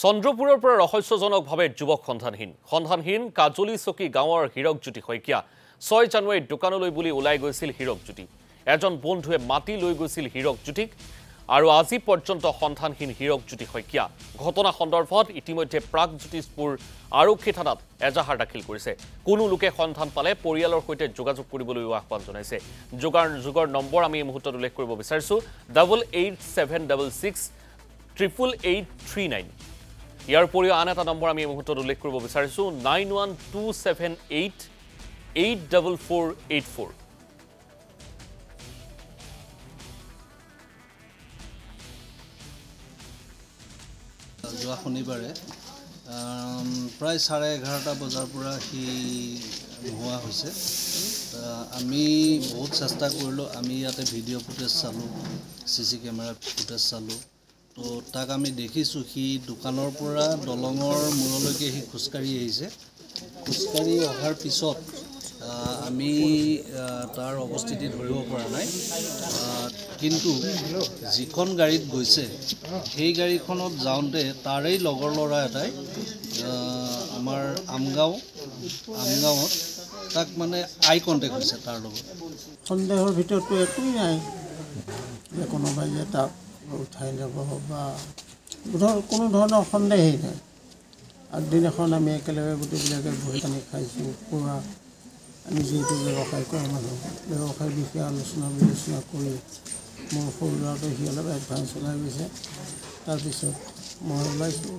চন্দ্ৰপুৰৰ পৰা ৰহস্যজনকভাৱে যুৱক সন্ধানহীন কাজলি চকী গাঁৱৰ হীৰকজ্যোতি শইকীয়া 6 জানুৱাৰীত দোকানলৈ বুলি ওলাই গৈছিল হীৰকজ্যোতি এজন বন্ধুৱে মাটি লৈ গৈছিল হীৰকজ্যোতিক আৰু আজি পৰ্যন্ত সন্ধানহীন হীৰকজ্যোতি শইকীয়া ঘটনা সন্দৰ্ভত ইতিমধ্যে প্ৰাগজ্যোতিষপুৰ আৰক্ষী থানাত এজাহাৰ দাখিল কৰিছে কোনো লোকে সন্ধান পালে পৰিয়ালৰ সৈতে যোগাযোগ কৰিবলৈ আহ্বান জনাইছে যোগাৰ নম্বৰ আমি এই মুহূৰ্তত উল্লেখ কৰিব বিচাৰিছো 8876 88839 ইয়াৰ পৰিও আন এটা নম্বৰ আমি এই মুহূৰ্তত উল্লেখ কৰিব বিচাৰিছো 9127884484 যোৱা শনিবাৰে প্ৰায় 11:30 বজাৰ পৰা সি নোহোৱা হৈছে আমি বহুত চেষ্টা কৰিলোঁ আমি ইয়াতে ভিডিঅ' ফুটেজ চালোঁ চিচি কেমেৰা ফুটেজ চালোঁ তো তাক আমি দেখিছোঁ সি দোকানৰ পৰা দলঙৰ মূৰলৈকে সি খোজকাঢ়ি আহিছে খোজকাঢ়ি অহাৰ পিছত আমি তাৰ অৱস্থিতি ধৰিব পৰা নাই কিন্তু যিখন গাড়ীত গৈছে সেই গাড়ীখনত যাওঁতে তাৰেই লগৰ ল'ৰা এটাই আমাৰ আমগাঁৱত তাক মানে আই কণ্টেক্ট হৈছে তাৰ লগত সন্দেহৰ ভিতৰতো একোৱেই নাই যে কোনোবাই যে তাক উঠাই যাব বা কোনো ধৰণৰ সন্দেহেই নাই আগদিনাখন আমি একেলগে গোটেইবিলাকে বহি পানী খাইছোঁ পুৰা আমি যিহেতু ব্যৱসায় কৰা মানুহ ব্যৱসায়ৰ বিষয়ে আলোচনা বিলোচনা কৰি মোৰ সৰু ল'ৰাটো সি অলপ এডভান্স ওলাই গৈছে তাৰপিছত মই ওলাইছোঁ